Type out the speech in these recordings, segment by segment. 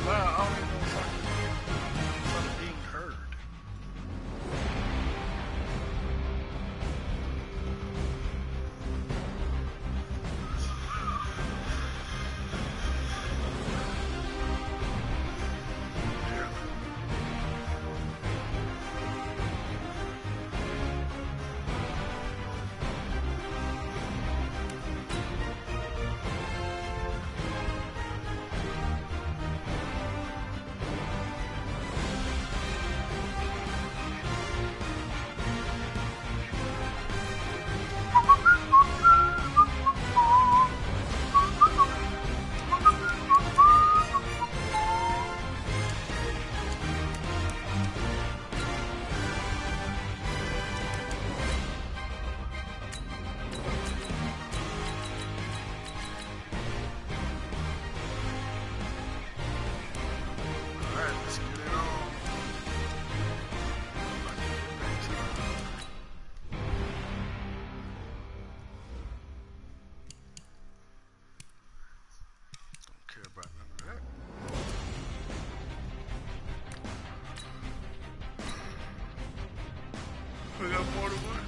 loud. I don't even know if I'm being heard. We got more to one.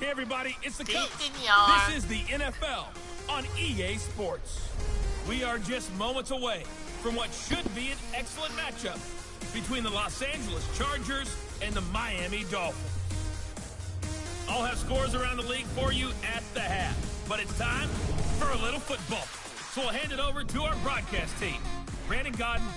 Hey everybody, it's the coach. This is the NFL on EA Sports. We are just moments away from what should be an excellent matchup between the Los Angeles Chargers and the Miami Dolphins. I'll have scores around the league for you at the half, but it's time for a little football. So we'll hand it over to our broadcast team, Brandon Godden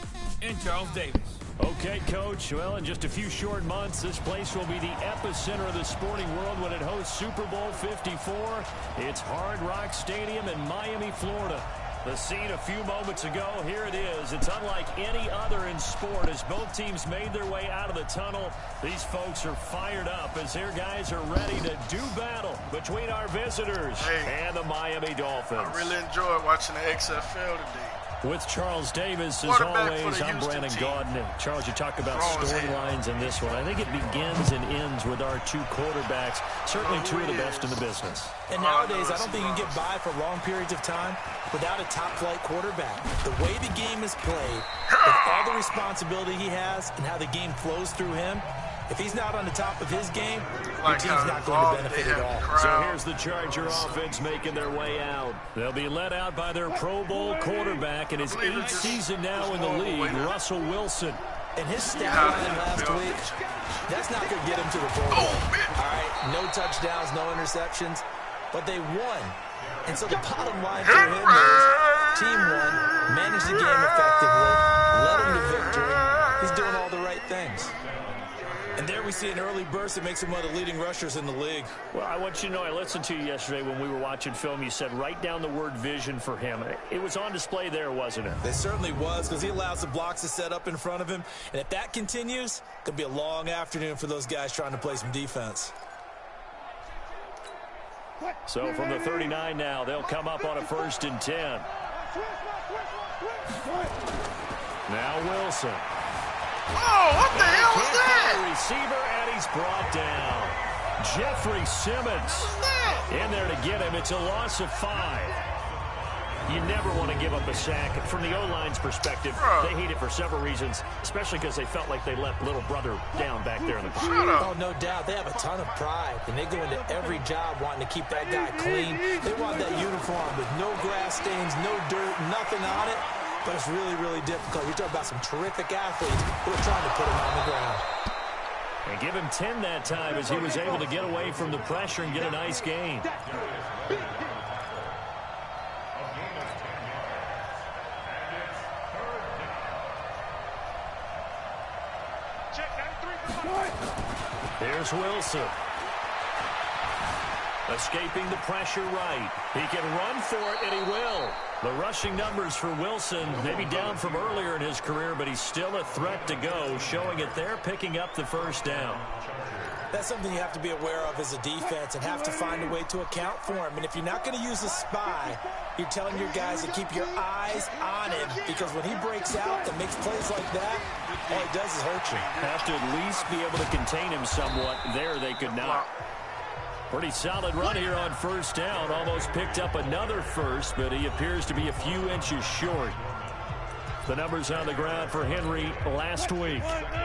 and Charles Davis. Okay, Coach. Well, in just a few short months, this place will be the epicenter of the sporting world when it hosts Super Bowl 54. It's Hard Rock Stadium in Miami, Florida. The scene a few moments ago, here it is. It's unlike any other in sport as both teams made their way out of the tunnel. These folks are fired up as their guys are ready to do battle between our visitors and the Miami Dolphins. I really enjoyed watching the XFL today. With Charles Davis, as always, I'm Brandon Godden. And Charles, you talk about storylines in this one. I think it begins and ends with our two quarterbacks, certainly two of the best in the business. And nowadays, I don't think you can get by for long periods of time without a top-flight quarterback. The way the game is played, with all the responsibility he has and how the game flows through him, if he's not on the top of his game, your team's not going to benefit at all. So here's the Charger offense making their way out. They'll be led out by their Pro Bowl quarterback in his 8th season now in the league, Russell Wilson. And his stat line last week, that's not going to get him to the Pro Bowl. All right, no touchdowns, no interceptions, but they won. And so the bottom line for him is team won, managed the game effectively, led him to victory. He's doing all the right things. And there we see an early burst that makes him one of the leading rushers in the league. Well, I want you to know, I listened to you yesterday when we were watching film. You said write down the word vision for him. It was on display there, wasn't it? It certainly was, because he allows the blocks to set up in front of him. And if that continues, it could be a long afternoon for those guys trying to play some defense. So from the 39 now, they'll come up on a 1st and 10. Now Wilson. Oh, what the hell was that? Receiver, and he's brought down. Jeffrey Simmons in there to get him. It's a loss of 5. You never want to give up a sack. From the O-line's perspective, they hate it for several reasons, especially because they felt like they left little brother down back there in the pocket. Oh, no doubt. They have a ton of pride, and they go into every job wanting to keep that guy clean. They want that uniform with no grass stains, no dirt, nothing on it. But it's really, really difficult. You're talking about some terrific athletes who are trying to put him on the ground. And give him 10 that time as he was able to get away from the pressure and get a nice gain. Here's Wilson. Escaping the pressure right. He can run for it, and he will. The rushing numbers for Wilson, maybe down from earlier in his career, but he's still a threat to go, showing it there, picking up the 1st down. That's something you have to be aware of as a defense and have to find a way to account for him. And if you're not going to use a spy, you're telling your guys to keep your eyes on him, because when he breaks out and makes plays like that, all he does is hurt you. Have to at least be able to contain him somewhat. There they could not. Pretty solid run here on 1st down. Almost picked up another 1st, but he appears to be a few inches short. The numbers on the ground for Henry last week.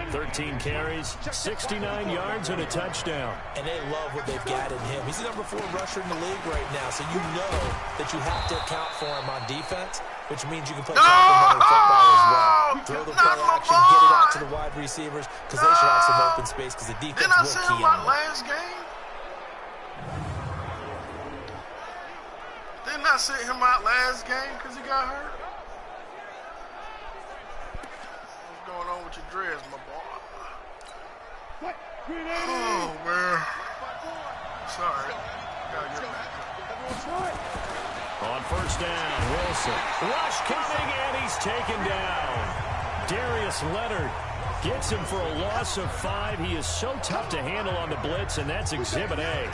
13 carries, 69 yards, and a touchdown. And they love what they've got in him. He's the number 4 rusher in the league right now, so you know that you have to account for him on defense, which means you can play complementary football as well. Throw the play action, get it out to the wide receivers, because they should have some open space, because the defense will key on them. Last game? Didn't I sit him out last game because he got hurt? What's going on with your dreads, my boy? Oh, man. Sorry. Gotta get back. On 1st down, Wilson. Rush coming, and he's taken down. Darius Leonard gets him for a loss of 5. He is so tough to handle on the blitz, and that's Exhibit A.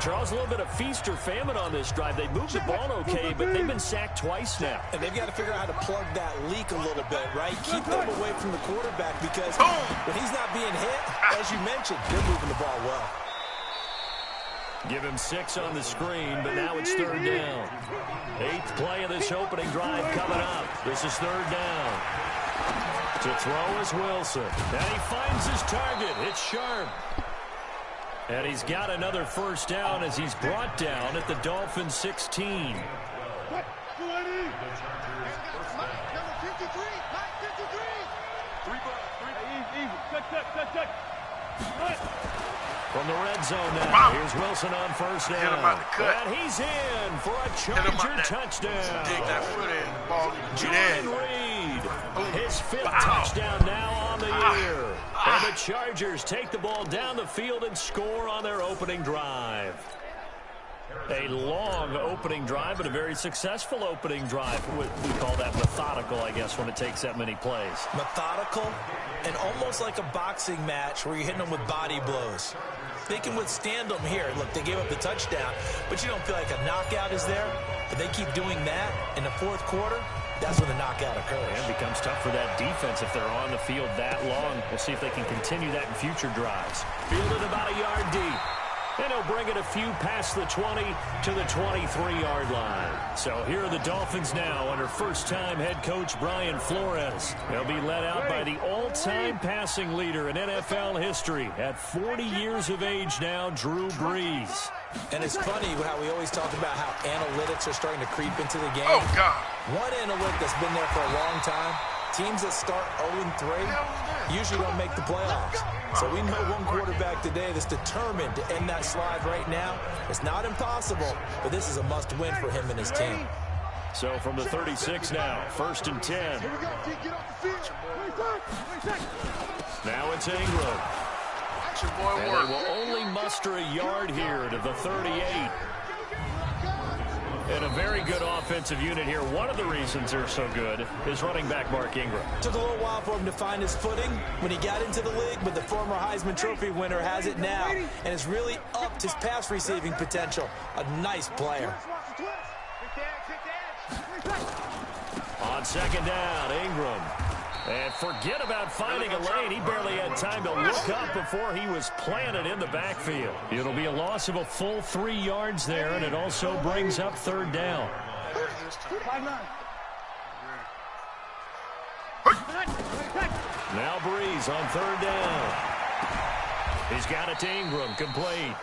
Charles, a little bit of feast or famine on this drive. They moved the ball okay, but they've been sacked twice now. And they've got to figure out how to plug that leak a little bit, right? Keep them away from the quarterback, because when he's not being hit, as you mentioned, they're moving the ball well. Give him 6 on the screen, but now it's 3rd down. 8th play of this opening drive coming up. This is 3rd down. To throw is Wilson. And he finds his target. It's Sharp. And he's got another 1st down as he's brought down at the Dolphins' 16. From the red zone now, here's Wilson on 1st down. And he's in for a Charger touchdown. Dig that foot in, ball. Jordan Reed, his 5th touchdown now on the year. And the Chargers take the ball down the field and score on their opening drive. A long opening drive, but a very successful opening drive. We call that methodical, I guess, when it takes that many plays. Methodical and almost like a boxing match where you're hitting them with body blows. They can withstand them here. Look, they gave up the touchdown, but you don't feel like a knockout is there. But they keep doing that in the 4th quarter. That's when the knockout occurs. And it becomes tough for that defense if they're on the field that long. We'll see if they can continue that in future drives. Fielded about a yard deep. And he'll bring it a few past the 20 to the 23-yard line. So here are the Dolphins now under first-time head coach Brian Flores. They'll be led out by the all-time passing leader in NFL history at 40 years of age now, Drew Brees. And it's funny how we always talk about how analytics are starting to creep into the game. Oh, God. One analytic that's been there for a long time, teams that start 0-3 usually don't make the playoffs. So we know one quarterback today that's determined to end that slide right now. It's not impossible, but this is a must-win for him and his team. So from the 36 now, 1st and 10. Now it's Ingram. Your boy and work. they will only muster a yard here to the 38. And a very good offensive unit here. One of the reasons they're so good is running back Mark Ingram. Took a little while for him to find his footing when he got into the league, but the former Heisman Trophy winner has it now and has really upped his pass receiving potential. A nice player. On second down, Ingram. And forget about finding a lane. He barely had time to look up before he was planted in the backfield. It'll be a loss of a full 3 yards there, and it also brings up third down. Now Breeze on third down. He's got it to Ingram, complete.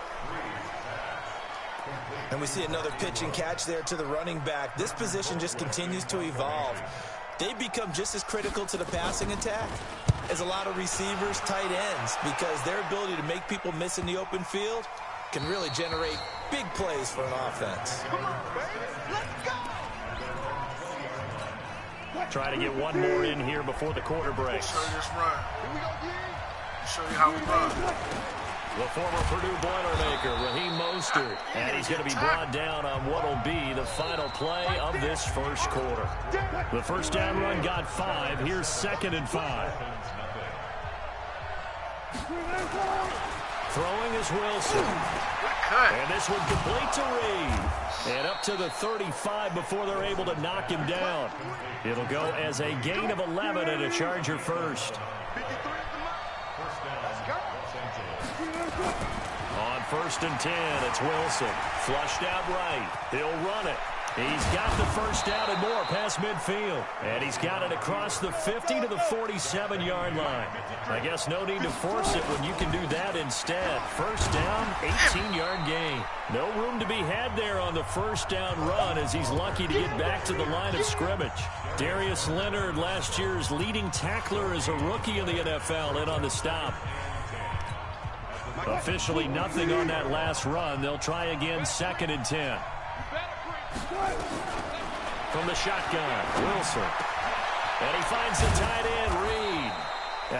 And we see another pitch and catch there to the running back. This position just continues to evolve. They become just as critical to the passing attack as a lot of receivers, tight ends, because their ability to make people miss in the open field can really generate big plays for an offense. Come on, baby. Let's go. Try to get one more in here before the quarter breaks. Show you this run. Show you how we run. The former Purdue Boilermaker, Raheem Mostert, and he's going to be brought down on what will be the final play of this first quarter. The first down run got 5. Here's 2nd and 5. Throwing is Wilson. And this one complete to Reed. And up to the 35 before they're able to knock him down. It'll go as a gain of 11 and a Charger first. On 1st and 10, it's Wilson. Flushed out right. He'll run it. He's got the first down and more past midfield. And he's got it across the 50 to the 47-yard line. I guess no need to force it when you can do that instead. First down, 18-yard gain. No room to be had there on the first down run as he's lucky to get back to the line of scrimmage. Darius Leonard, last year's leading tackler as a rookie in the NFL, in on the stop. Officially nothing on that last run. They'll try again, 2nd and 10. From the shotgun, Wilson. And he finds the tight end, Reed.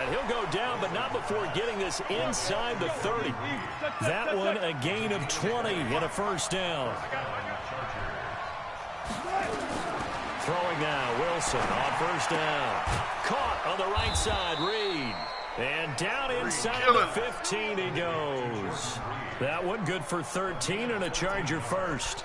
And he'll go down, but not before getting this inside the 30. That one a gain of 20 and a first down. Throwing now, Wilson on first down. Caught on the right side, Reed. And down inside the 15 he goes. That one good for 13 and a Charger first.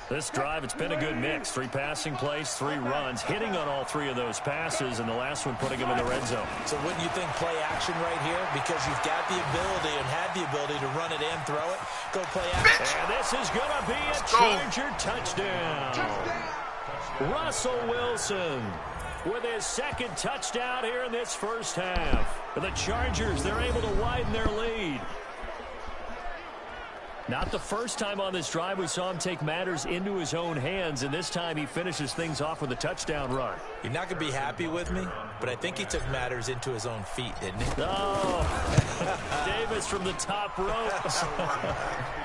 This drive, it's been a good mix. 3 passing plays, 3 runs, hitting on all 3 of those passes, and the last one putting him in the red zone. So wouldn't you think play action right here? Because you've got the ability and had the ability to run it and throw it. Go play action. And this is going to be a Charger touchdown. Russell Wilson with his 2nd touchdown here in this first half. The Chargers, they're able to widen their lead. Not the first time on this drive we saw him take matters into his own hands, and this time he finishes things off with a touchdown run. You're not going to be happy with me, but I think he took matters into his own feet, didn't he? Oh, Davis from the top rope.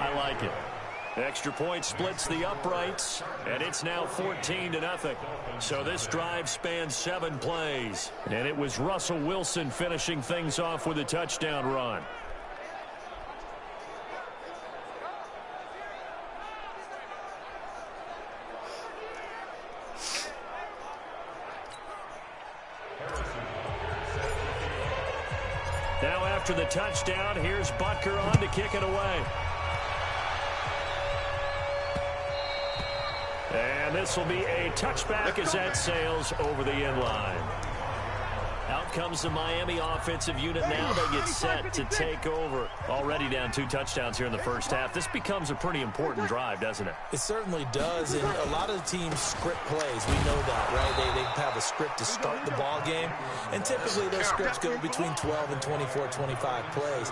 I like it. Extra point splits the uprights, and it's now 14-0. So this drive spans 7 plays, and it was Russell Wilson finishing things off with a touchdown run. Now after the touchdown, here's Butker on to kick it away. And this will be a touchback as that sails over the end line. Out comes the Miami offensive unit. Now they get set to take over. Already down 2 touchdowns here in the first half. This becomes a pretty important drive, doesn't it? It certainly does, and a lot of the teams script plays. We know that, right? They have a script to start the ball game, and typically those scripts go between 12 and 24, 25 plays.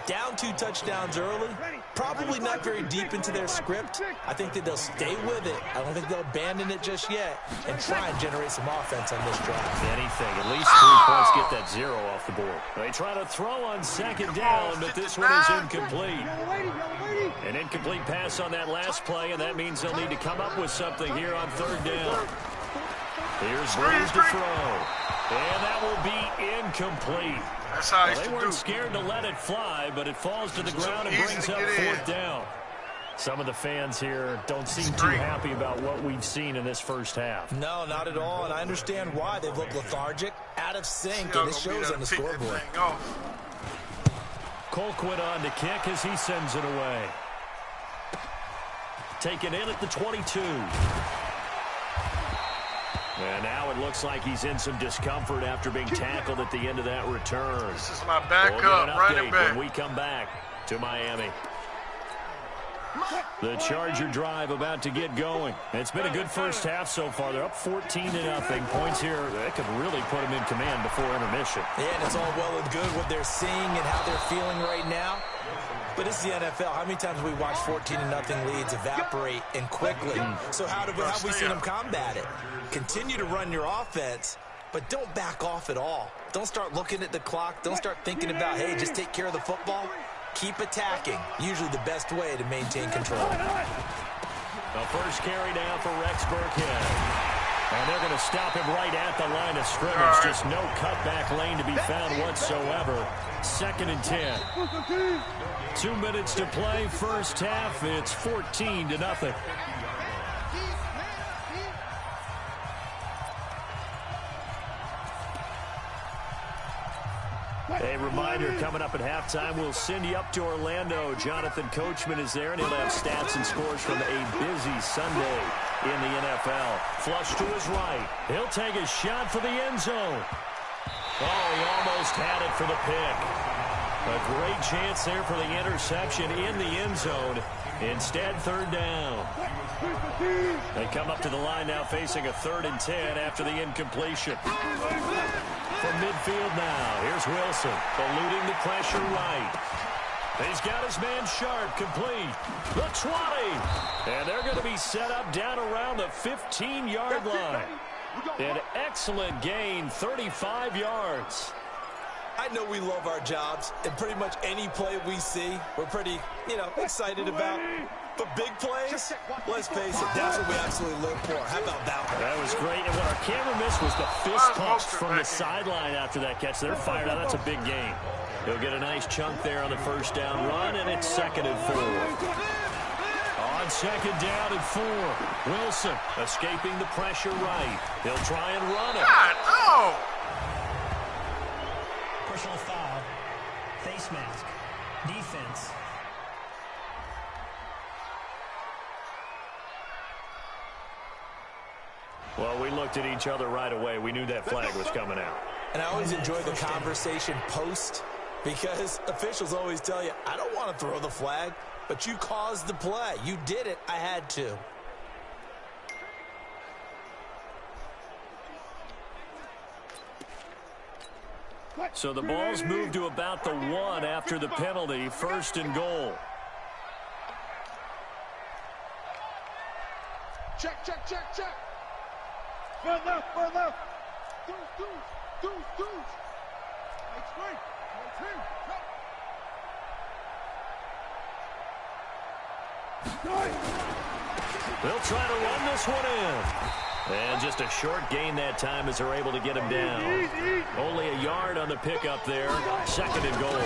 Down 2 touchdowns early, probably not very deep into their script. I think that they'll stay with it. I don't think they'll abandon it just yet and try and generate some offense on this drive. Anything, at least 3 points, get that 0 off the board. They try to throw on 2nd down, but this one is incomplete. An incomplete pass on that last play, and that means they'll need to come up with something here on 3rd down. Here's Breeze to throw, and that will be incomplete. That's how I used They to do. weren't scared to let it fly, but it falls to the ground and brings up 4th down. Some of the fans here don't seem too happy about what we've seen in this first half. No, not at all, and I understand why. They've looked lethargic, out of sync, and it shows on the scoreboard. Colquitt on to kick as he sends it away. Taken in at the 22. And now it looks like he's in some discomfort after being tackled at the end of that return. This is my backup, running back. When we come back to Miami. The Charger drive about to get going. It's been a good first half so far. They're up 14-0. Points here, that could really put them in command before intermission. Yeah, and it's all well and good what they're seeing and how they're feeling right now. But it's the NFL. How many times have we watched 14-0 leads evaporate and quickly? So how have we seen them combat it? Continue to run your offense, but don't back off at all. Don't start looking at the clock. Don't start thinking about, hey, just take care of the football. Keep attacking. Usually the best way to maintain control. The first carry down for Rex Burkhead. And they're going to stop him right at the line of scrimmage. Just no cutback lane to be found whatsoever. 2nd and 10. 2 minutes to play. First half, it's 14-0. A reminder, coming up at halftime, we'll send you up to Orlando. Jonathan Coachman is there, and he'll have stats and scores from a busy Sunday in the NFL. Flush to his right. He'll take a shot for the end zone. Oh, he almost had it for the pick. A great chance there for the interception in the end zone. Instead, 3rd down. They come up to the line now facing a 3rd and 10 after the incompletion. From midfield now, here's Wilson, eluding the pressure right. He's got his man Sharp complete. The 20. And they're going to be set up down around the 15-yard line. An excellent gain, 35 yards. I know we love our jobs, and pretty much any play we see, we're pretty, excited about. But big plays, let's face it, that's what we absolutely live for. How about that one? That was great. And what our camera missed was the fist pump from the sideline after that catch. They're fired out. That's a big gain. He'll get a nice chunk there on the 1st down run, and it's 2nd and 4. On 2nd down and 4, Wilson escaping the pressure right. He'll try and run it. God, no! Personal foul, face mask, defense. Well, we looked at each other right away. We knew that flag was coming out. And I always enjoy the conversation post because officials always tell you, I don't want to throw the flag, but you caused the play. You did it. I had to. So the ball's moved to about the 1 after the penalty. 1st and goal. Check. Run left. Deuce. Explain. They'll try to run this one in. And just a short gain that time as they're able to get him down. Only a yard on the pickup there. 2nd and goal.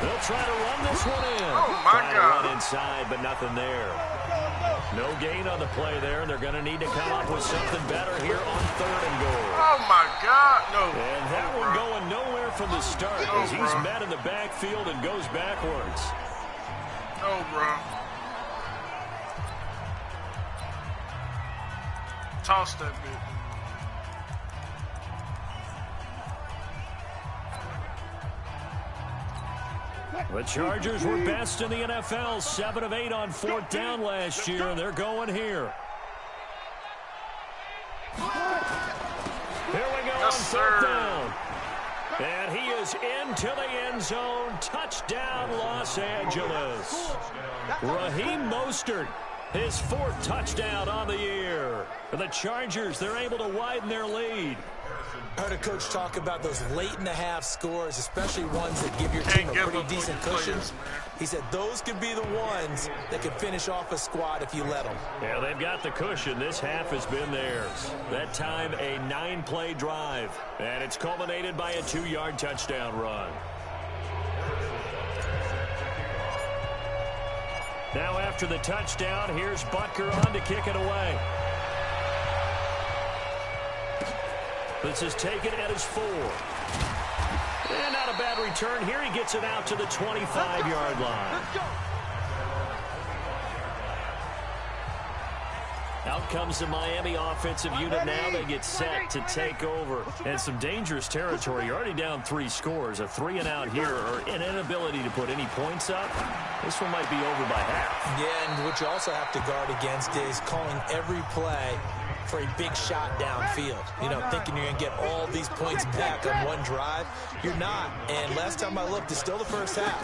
They'll try to run this one in. Oh, my God. To run inside, but nothing there. No gain on the play there, and they're going to need to come up with something better here on 3rd and goal. Oh, my God. No. And that one going nowhere from the start as he's met in the backfield and goes backwards. No, bro. Toss that bit. The Chargers were best in the NFL, 7 of 8 on 4th down last year, and they're going here. Here we go on 4th down. And he is into the end zone. Touchdown, Los Angeles. Raheem Mostert His 4th touchdown on the year. For the Chargers, they're able to widen their lead. I heard a coach talk about those late-in-the-half scores, especially ones that give your team a pretty decent cushion. He said those could be the ones that could finish off a squad if you let them. Yeah, they've got the cushion. This half has been theirs. That time, a 9-play drive. And it's culminated by a 2-yard touchdown run. Now after the touchdown, here's Butker on to kick it away. This is taken at his 4. And not a bad return here. He gets it out to the 25-yard line. Out comes the Miami offensive unit now. They get set to take over. And some dangerous territory. You're already down 3 scores. A 3-and-out here, or an inability to put any points up. This one might be over by half. Yeah, and what you also have to guard against is calling every play for a big shot downfield. You know, thinking you're going to get all these points back on one drive. You're not. And last time I looked, it's still the first half.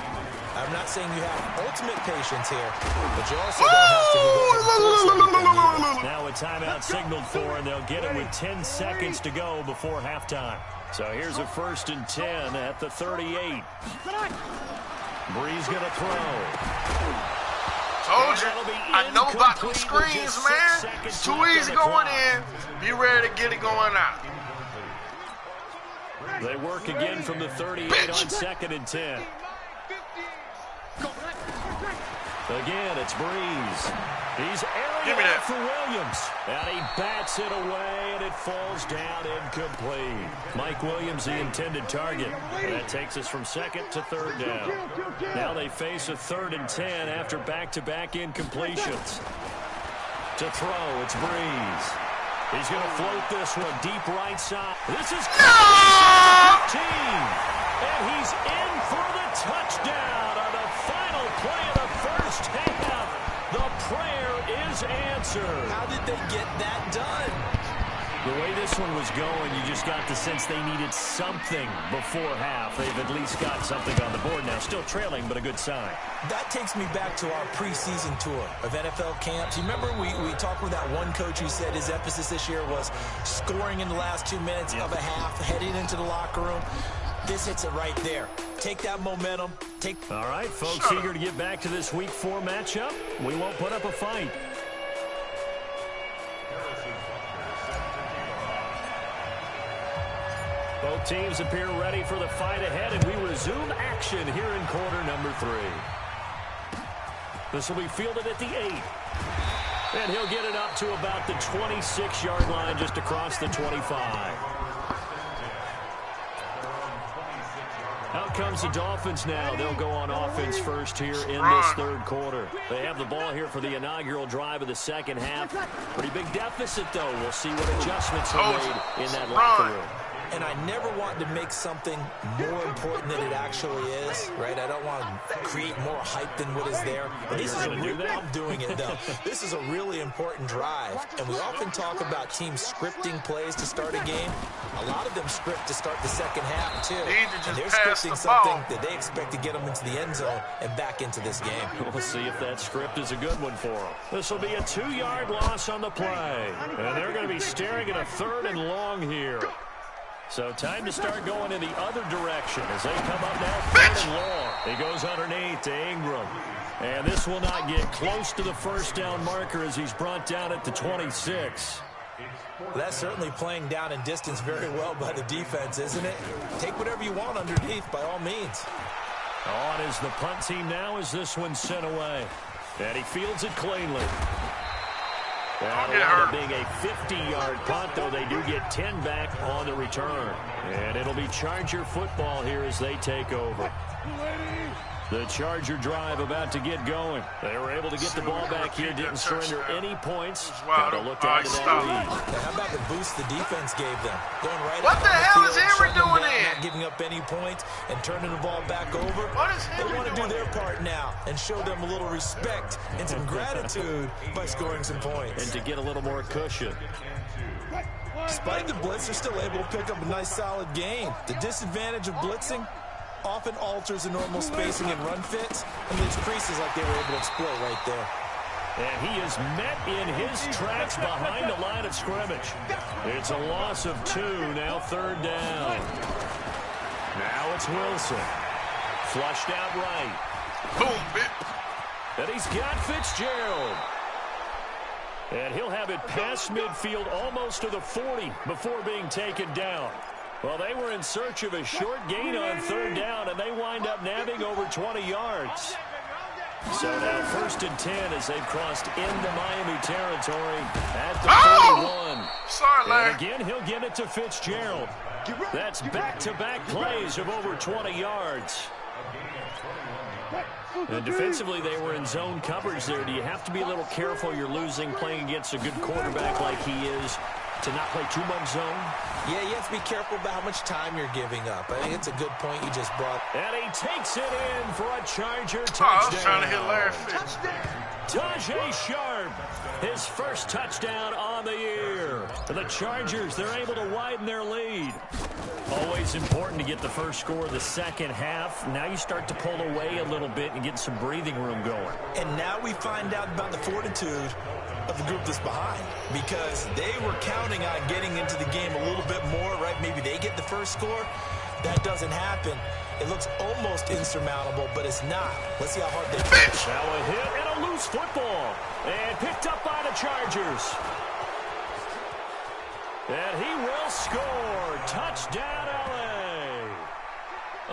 I'm not saying you have ultimate patience here, but you also don't have to go. Now a timeout signaled for, and they'll get it with 10 seconds to go before halftime. So here's a 1st and 10 at the 38. Breeze going to throw. Told you, I know about them screens, man. It's too easy going in. Be ready to get it going out. They work again from the 38 on 2nd and 10. Again, it's Breeze. He's airing it out for Williams. And he bats it away, and it falls down incomplete. Mike Williams, the intended target. And that takes us from 2nd to 3rd down. Now they face a 3rd and 10 after back-to-back incompletions. To throw, it's Breeze. He's going to float this one deep right side. This is 15. And he's in for the touchdown on the final play of the first half. The prayer is answered. How did they get that done? The way this one was going, you just got the sense they needed something before half. They've at least got something on the board now. Still trailing, but a good sign. That takes me back to our preseason tour of NFL camps. You remember we talked with that one coach who said his emphasis this year was scoring in the last 2 minutes of a half, heading into the locker room. This hits it right there. Take that momentum. All right, folks, eager to get back to this Week 4 matchup. We won't put up a fight. Both teams appear ready for the fight ahead, and we resume action here in quarter number 3. This will be fielded at the 8. And he'll get it up to about the 26-yard line, just across the 25. Out comes the Dolphins now. They'll go on offense first here in this 3rd quarter. They have the ball here for the inaugural drive of the 2nd half. Pretty big deficit, though. We'll see what adjustments are made in that locker room. And I never want to make something more important than it actually is, right? I don't want to create more hype than what is there. But this is I'm doing it, though. This is a really important drive. And we often talk about teams scripting plays to start a game. A lot of them script to start the 2nd half, too. And they're scripting something that they expect to get them into the end zone and back into this game. We'll see if that script is a good one for them. This will be a 2-yard loss on the play. And they're going to be staring at a 3rd and long here. So time to start going in the other direction as they come up now 3rd and long. He goes underneath to Ingram. And this will not get close to the first down marker as he's brought down at the 26. Well, that's certainly playing down in distance very well by the defense, isn't it? Take whatever you want underneath by all means. On is the punt team now as this one's sent away. And he fields it cleanly. That ended up being a 50-yard punt, though they do get 10 back on the return. And it'll be Charger football here as they take over. The Charger drive about to get going. They were able to get the ball back here, didn't surrender any points. Got to look down to that lead. How about the boost the defense gave them? Going right what the hell is Henry doing there? Not giving up any points and turning the ball back over. What is Henry They want to do their part now and show them a little respect and some gratitude by scoring some points. And to get a little more cushion. Despite the blitz, they're still able to pick up a nice, solid game. The disadvantage of blitzing often alters the normal spacing and run fits, and leaves creases like they were able to exploit right there. And he is met in his tracks behind the line of scrimmage. It's a loss of 2, now 3rd down. Now it's Wilson. Flushed out right. Boom, bitch. And he's got Fitzgerald. And he'll have it past midfield almost to the 40 before being taken down. Well, they were in search of a short gain on 3rd down, and they wind up nabbing over 20 yards. So now 1st and 10 as they've crossed into Miami territory at the 41. Sorry, Larry. And again, he'll get it to Fitzgerald. That's back-to-back plays of over 20 yards. And defensively, they were in zone coverage there. Do you have to be a little careful you're losing playing against a good quarterback like he is to not play too much zone? Yeah, you have to be careful about how much time you're giving up. I think it's a good point you just brought. And he takes it in for a Charger touchdown. I was trying to hit Larry Fitz. Tajay Sharp, his first touchdown on the year. And the Chargers, they're able to widen their lead. Always important to get the first score of the second half. Now you start to pull away a little bit and get some breathing room going. And now we find out about the fortitude of the group that's behind, because they were counting on getting into the game a little bit more, right? Maybe they get the first score. That doesn't happen. It looks almost insurmountable, but it's not. Let's see how hard they pitch. Now a hit and a loose football. And picked up by the Chargers. And he will score. Touchdown, LA.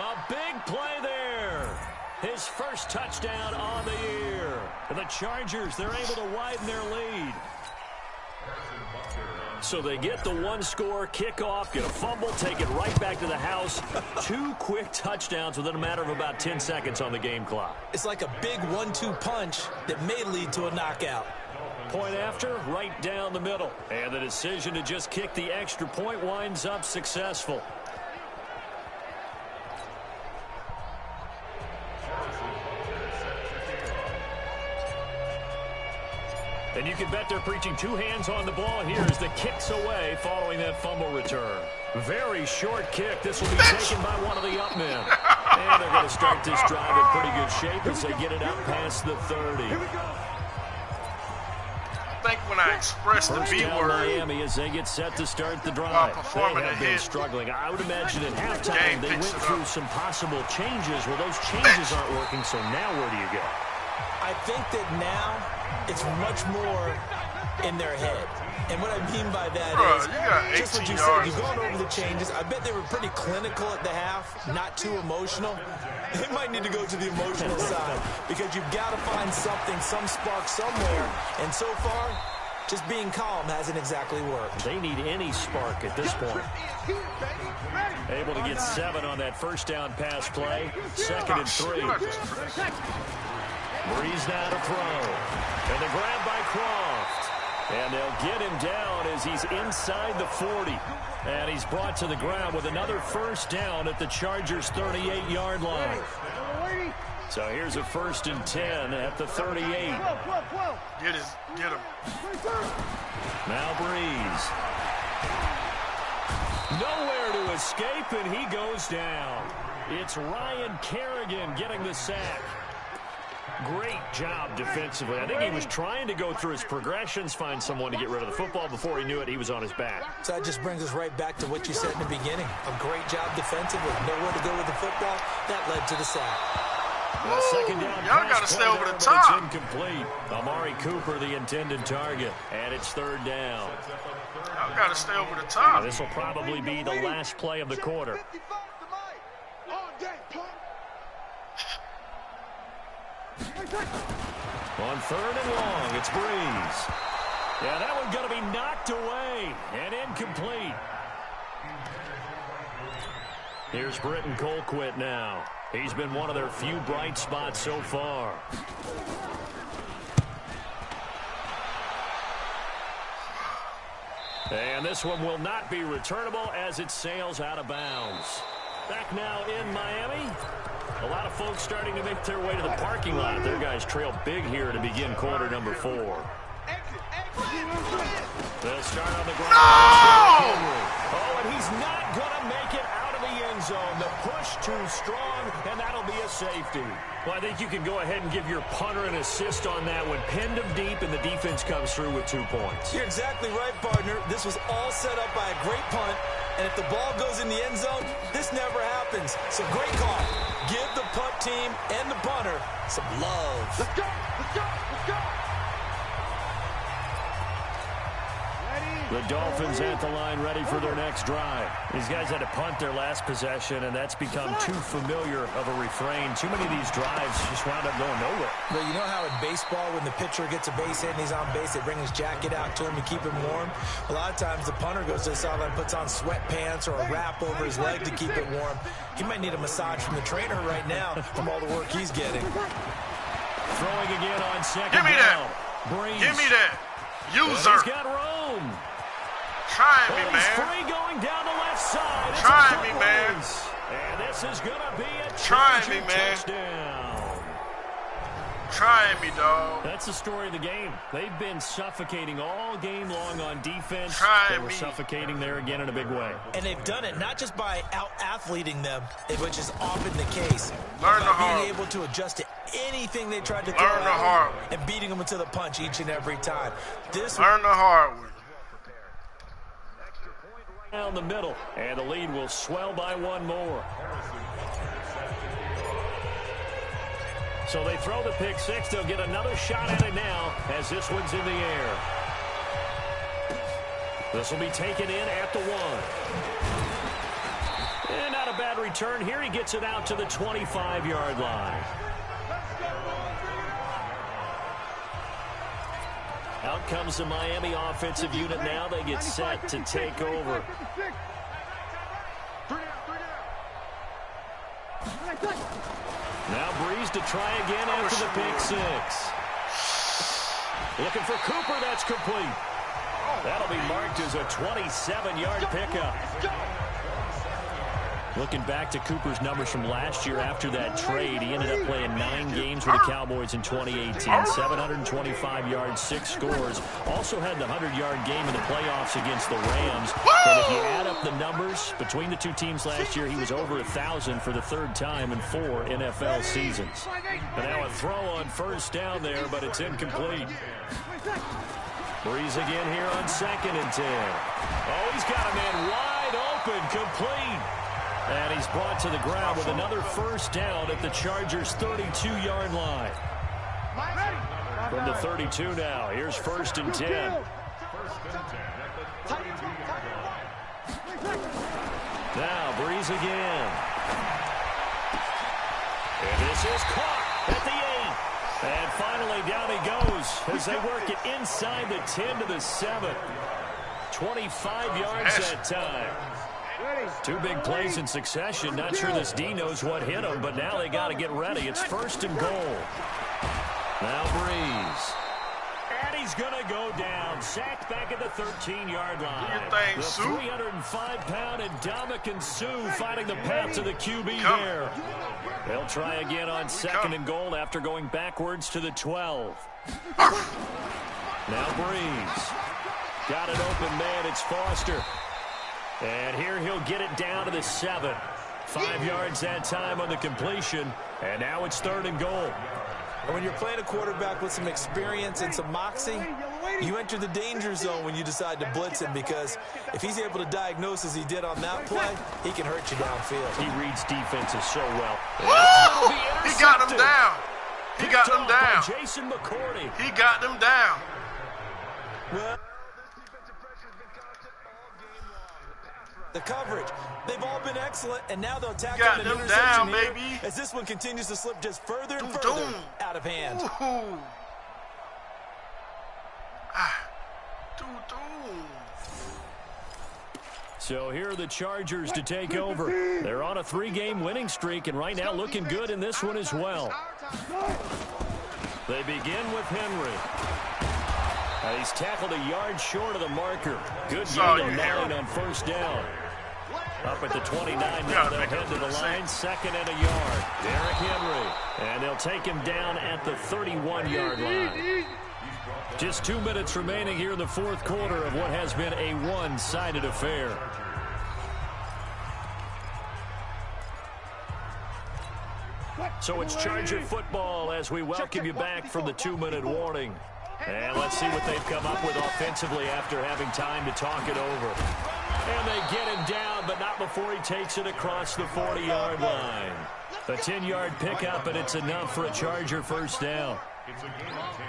A big play there. His first touchdown on the year. And the Chargers, they're able to widen their lead. So they get the one-score kickoff, get a fumble, take it right back to the house. 2 quick touchdowns within a matter of about 10 seconds on the game clock. It's like a big 1-2 punch that may lead to a knockout. Point after, right down the middle. And the decision to just kick the extra point winds up successful. And you can bet they're preaching 2 hands on the ball here as the kick's away following that fumble return. Very short kick. This will be taken by one of the up men. And they're going to start this drive in pretty good shape as they get it out past the 30. I think when I expressed the B word, Miami as they get set to start the drive. They have been hit. struggling. I would imagine at halftime they went through some possible changes. Well, those changes aren't working, so now where do you go? I think that now it's much more in their head. And what I mean by that is, just what you said, you've gone over the changes. I bet they were pretty clinical at the half, not too emotional. They might need to go to the emotional side because you've got to find something, some spark somewhere. And so far, just being calm hasn't exactly worked. They need any spark at this point. Able to get 7 on that first down pass play. 2nd and 3. Breeze now to throw. And the grab by Croft. And they'll get him down as he's inside the 40. And he's brought to the ground with another first down at the Chargers' 38-yard line. So here's a 1st and 10 at the 38. Get him. Now Breeze. Nowhere to escape, and he goes down. It's Ryan Kerrigan getting the sack. Great job defensively. I think he was trying to go through his progressions, find someone to get rid of the football. Before he knew it, he was on his back. So that just brings us right back to what you said in the beginning. A great job defensively. Nowhere to go with the football. That led to the sack. Second down. Y'all got to stay over the top. It's incomplete. Amari Cooper, the intended target. And it's 3rd down. Y'all got to stay over the top. This will probably be the last play of the quarter. On 3rd and long, it's Breeze. Yeah, that one's going to be knocked away and incomplete. Here's Britton Colquitt now. He's been one of their few bright spots so far. And this one will not be returnable as it sails out of bounds. Back now in Miami. A lot of folks starting to make their way to the parking lot. Their guys trail big here to begin quarter number 4. They'll start on the ground. No! Oh, and he's not going to make it out of the end zone. The push too strong, and that'll be a safety. Well, I think you can go ahead and give your punter an assist on that one. Pinned him deep, and the defense comes through with 2 points. You're exactly right, partner. This was all set up by a great punt, and if the ball goes in the end zone, this never happens. So great call. Give the punt team and the punter some love. Let's go! Let's go! Let's go! The Dolphins at the line, ready for their next drive. These guys had to punt their last possession, and that's become too familiar of a refrain. Too many of these drives just wound up going nowhere. But you know how in baseball, when the pitcher gets a base hit and he's on base, they bring his jacket out to him to keep him warm? A lot of times the punter goes to the sideline, puts on sweatpants or a wrap over his leg to keep it warm. He might need a massage from the trainer right now from all the work he's getting. Throwing again on second Give me down. that. Breeze. Give me that. User. He's got room. Try me, He's man. free going down the left side. It's Try a me, good man. race. And this is going to be a Try Charger me, man. touchdown. Try me, dog. That's the story of the game. They've been suffocating all game long on defense. Try They were me. suffocating there again in a big way. And they've done it not just by out-athleting them, which is often the case, Learn but the by hard being able to adjust to anything they tried to throw Learn the at hard them and beating them into the punch each and every time. Learn the hard way. Down the middle, and the lead will swell by 1 more. So they throw the pick six. They'll get another shot at it now as this one's in the air. This will be taken in at the 1. And not a bad return here. He gets it out to the 25-yard line. Out comes the Miami offensive unit now. They get set to take over. Now Breeze to try again after the pick six. Looking for Cooper. That's complete. That'll be marked as a 27-yard pickup. Looking back to Cooper's numbers from last year after that trade, he ended up playing 9 games with the Cowboys in 2018. 725 yards, 6 scores. Also had the 100-yard game in the playoffs against the Rams. But if you add up the numbers between the two teams last year, he was over 1,000 for the 3rd time in 4 NFL seasons. And now a throw on first down there, but it's incomplete. Breeze again here on 2nd and 10. Oh, he's got a man wide open, complete. And he's brought to the ground with another first down at the Chargers' 32-yard line. From the 32 now, here's 1st and 10. Now Breeze again. And this is caught at the 8. And finally down he goes as they work it inside the 10 to the 7. 25 yards that time. 2 big plays in succession. Not sure this D knows what hit him, but now they got to get ready. It's 1st and goal. Now Breeze. And he's going to go down. Sacked back at the 13-yard line. The 305-pound Ndamukong Suh finding the path to the QB there. They'll try again on 2nd and goal after going backwards to the 12. Now Breeze. Got an open man. It's Foster. And here he'll get it down to the 7. 5 yards that time on the completion. And now it's 3rd and goal. And when you're playing a quarterback with some experience and some moxie, you enter the danger zone when you decide to blitz him, because if he's able to diagnose as he did on that play, he can hurt you downfield. He reads defenses so well. Woo! He got him down. He got them down. Jason McCourty. He got them down. Well, the coverage, they've all been excellent, and now they'll tack on an interception down, here baby. as this one continues to slip just further and further out of hand. So here are the Chargers to take over. They're on a 3-game winning streak, and right now looking good in this one as well. They begin with Henry. He's tackled a yard short of the marker. Good gain of 9 on first down. Up at the 29 now, they'll head to the line. 2nd and a yard. Derrick Henry. And they'll take him down at the 31-yard line. Just 2 minutes remaining here in the 4th quarter of what has been a one-sided affair. So it's Charger football as we welcome you back from the 2-minute warning. And let's see what they've come up with offensively after having time to talk it over. And they get him down, but not before he takes it across the 40-yard line. A 10-yard pickup, and it's enough for a Charger first down. It's a gain of 10.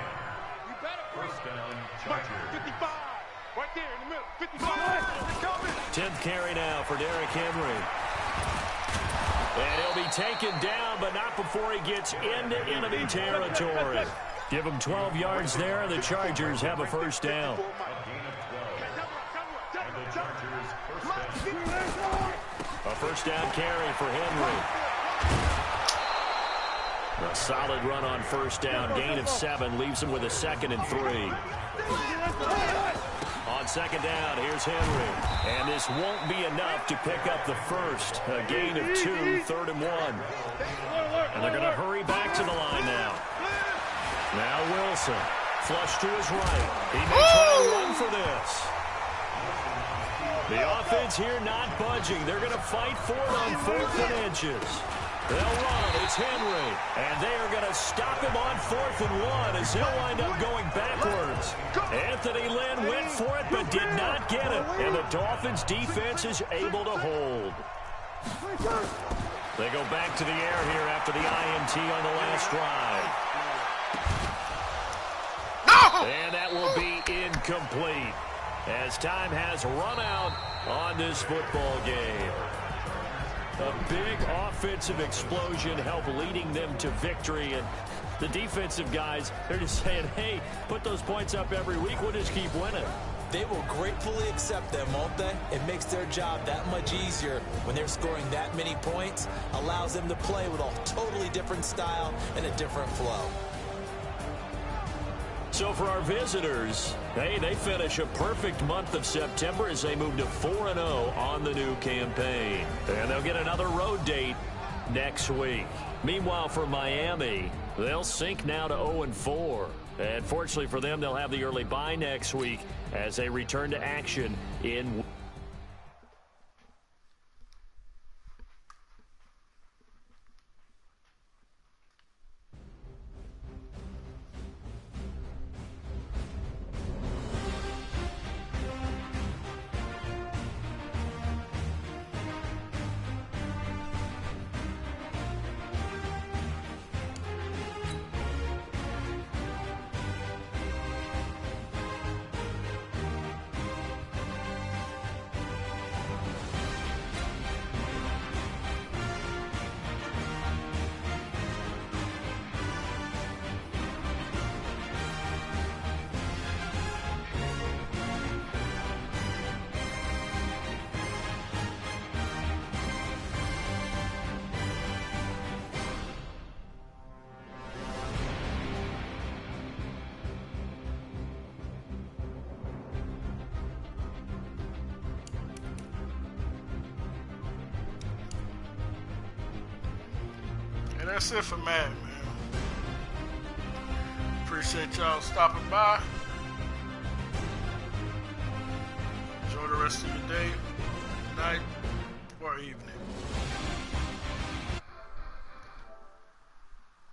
First down, Charger. 55. Right there in the middle. 55. 10th carry now for Derrick Henry. And he'll be taken down, but not before he gets into enemy territory. Give him 12 yards there, and the Chargers have a first down. A first down carry for Henry. A solid run on first down. Gain of 7 leaves him with a 2nd and 3. On second down, here's Henry. And this won't be enough to pick up the first. A gain of 2, 3rd and 1. And they're going to hurry back to the line now. Now Wilson, flush to his right. He may try to run for this. The offense here not budging. They're going to fight for it on 4th and inches. They'll run. It's Henry. And they are going to stop him on 4th and 1 as he'll wind up going backwards. Anthony Lynn went for it but did not get it. And the Dolphins defense is able to hold. They go back to the air here after the INT on the last drive. And that will be incomplete as time has run out on this football game. A big offensive explosion helped leading them to victory. And the defensive guys, they're just saying, hey, put those points up every week. We'll just keep winning. They will gratefully accept them, won't they? It makes their job that much easier when they're scoring that many points. Allows them to play with a totally different style and a different flow. So for our visitors, hey, they finish a perfect month of September as they move to 4-0 on the new campaign. And they'll get another road date next week. Meanwhile, for Miami, they'll sink now to 0-4. And fortunately for them, they'll have the early bye next week as they return to action in That's it for Madden, man. Appreciate y'all stopping by. Enjoy the rest of your day, night, or evening.